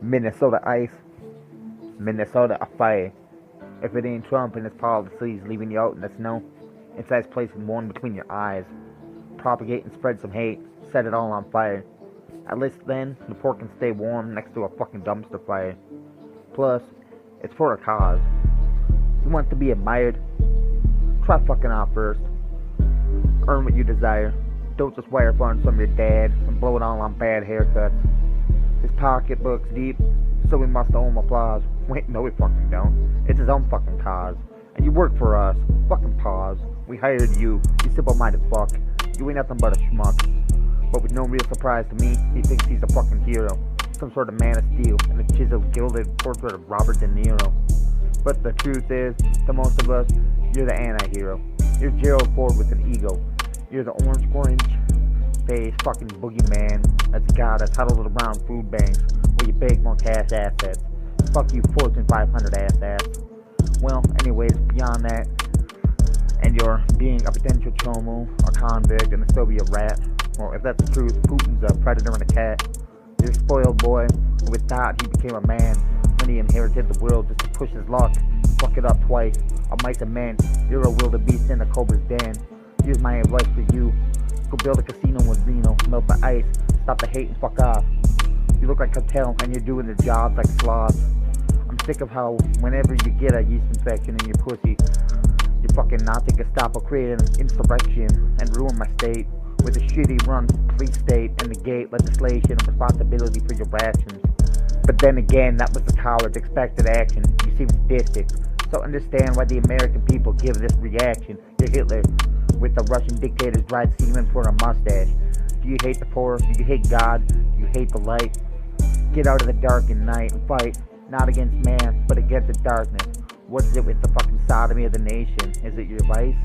Minnesota ice, Minnesota afire. If it ain't Trump and his policies leaving you out in the snow, instead placing one between your eyes, propagate and spread some hate, set it all on fire. At least then, the poor can stay warm next to a fucking dumpster fire. Plus, it's for a cause. You want to be admired? Try fucking off first. Earn what you desire. Don't just wire funds from your dad and blow it all on bad haircuts. His pocketbook's deep, so we must owe him applause. Wait, no we fucking don't. It's his own fucking cause. And you work for us. Fucking pause. We hired you, you simple-minded fuck. You ain't nothing but a schmuck. But with no real surprise to me, he thinks he's a fucking hero. Some sort of man of steel and a chiseled, gilded portrait of Robert De Niro. But the truth is, to most of us, you're the anti-hero. You're Gerald Ford with an ego. You're the orange face fucking boogeyman that's got us huddled around food banks where you beg more cash assets. Fuck you, Fortune 500 assets. Well, anyways, beyond that, and you're being a potential chomo, a convict, and a Soviet rat, or if that's the truth, Putin's a predator and a cat. You're a spoiled boy who thought he became a man when he inherited the world just to push his luck. Fuck it up twice. A mice and man. You're a wildebeest in a cobra's den. Here's my advice for you. Go build a casino in Reno, melt the ice, stop the hate and fuck off. You look like cartel and you're doing the jobs like sloths. I'm sick of how whenever you get a yeast infection in your pussy, you fucking Nazi Gestapo create an insurrection and ruin my state with a shitty run police state and negate legislation and responsibility for your rations. But then again, that was the coward's expected action. You seem sadistic, so understand why the American people give this reaction. You're Hitler, with the Russian dictator's dried semen for a mustache. Do you hate the poor? Do you hate God? Do you hate the light? Get out of the dark and night and fight, not against man, but against the darkness. What is it with the fucking sodomy of the nation? Is it your vice?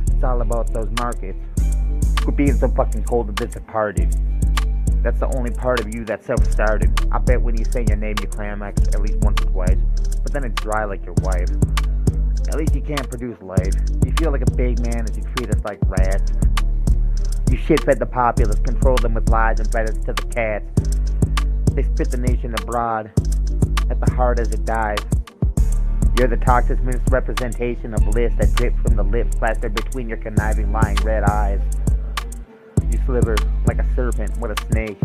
It's all about those markets. Quit being so fucking cold and disappointed. That's the only part of you that's self-started. I bet when you say your name you climax at least once or twice, but then it's dry like your wife. At least you can't produce life. You feel like a big man as you treat us like rats. You shit-fed the populace, controlled them with lies and fed it to the cats. They spit the nation abroad at the heart as it dies. You're the toxic misrepresentation of bliss that drips from the lips plastered between your conniving, lying red eyes. You sliver like a serpent with a snake.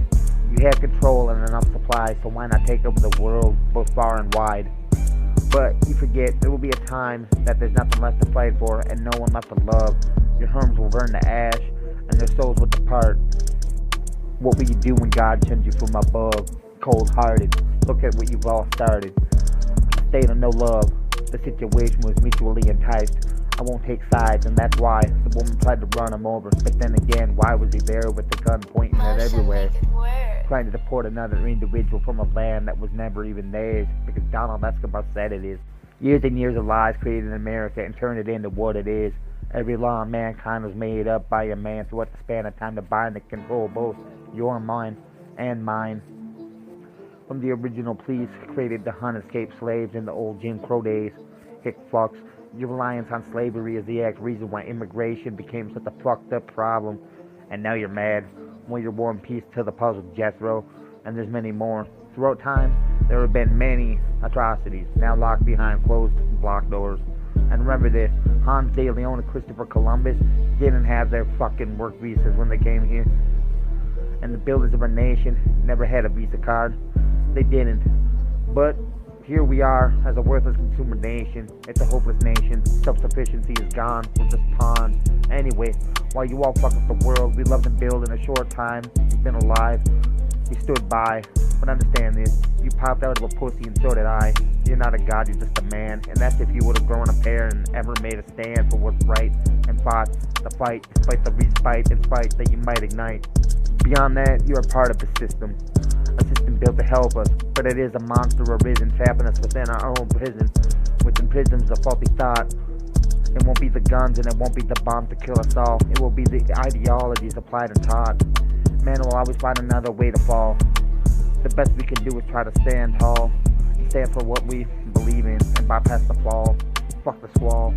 You have control and enough supply, so why not take over the world, both far and wide? But you forget, there will be a time that there's nothing left to fight for and no one left to love. Your homes will burn to ash and their souls will depart. What will you do when God sends you from above, cold-hearted? Look at what you've all started. A state of no love. The situation was mutually enticed. I won't take sides, and that's why the woman tried to run him over. But then again, why was he there with the gun pointing at everywhere? Trying to deport another individual from a land that was never even theirs, because Donald Escobar said it is. Years and years of lies created in America and turned it into what it is. Every law in mankind was made up by a man throughout the span of time to bind and control both your mind and mine. From the original police created to hunt escaped slaves in the old Jim Crow days. Hick Flux, your reliance on slavery is the exact reason why immigration became such a fucked up problem. And now you're mad. Well, you're war and peace to the puzzle Jethro, and there's many more. Throughout time, there have been many atrocities, now locked behind closed block doors. And remember this, Hans de Leon and Christopher Columbus didn't have their fucking work visas when they came here. And the builders of our nation never had a visa card. They didn't. But here we are as a worthless consumer nation. It's a hopeless nation. Self-sufficiency is gone. We're just pawns. Anyway, while you all fuck up the world, we loved and build in a short time. You've been alive. We stood by. But understand this. You popped out of a pussy and so did I. You're not a god, you're just a man. And that's if you would have grown a pair and ever made a stand for what's right and fought the fight despite the respite and spite that you might ignite. Beyond that, you're a part of the system. A system built to help us, but it is a monster arisen, trapping us within our own prison. Within prisons of faulty thought. It won't be the guns and it won't be the bombs to kill us all. It will be the ideologies applied and taught. Man will always find another way to fall. The best we can do is try to stand tall. Stand for what we believe in and bypass the fall. Fuck the squall.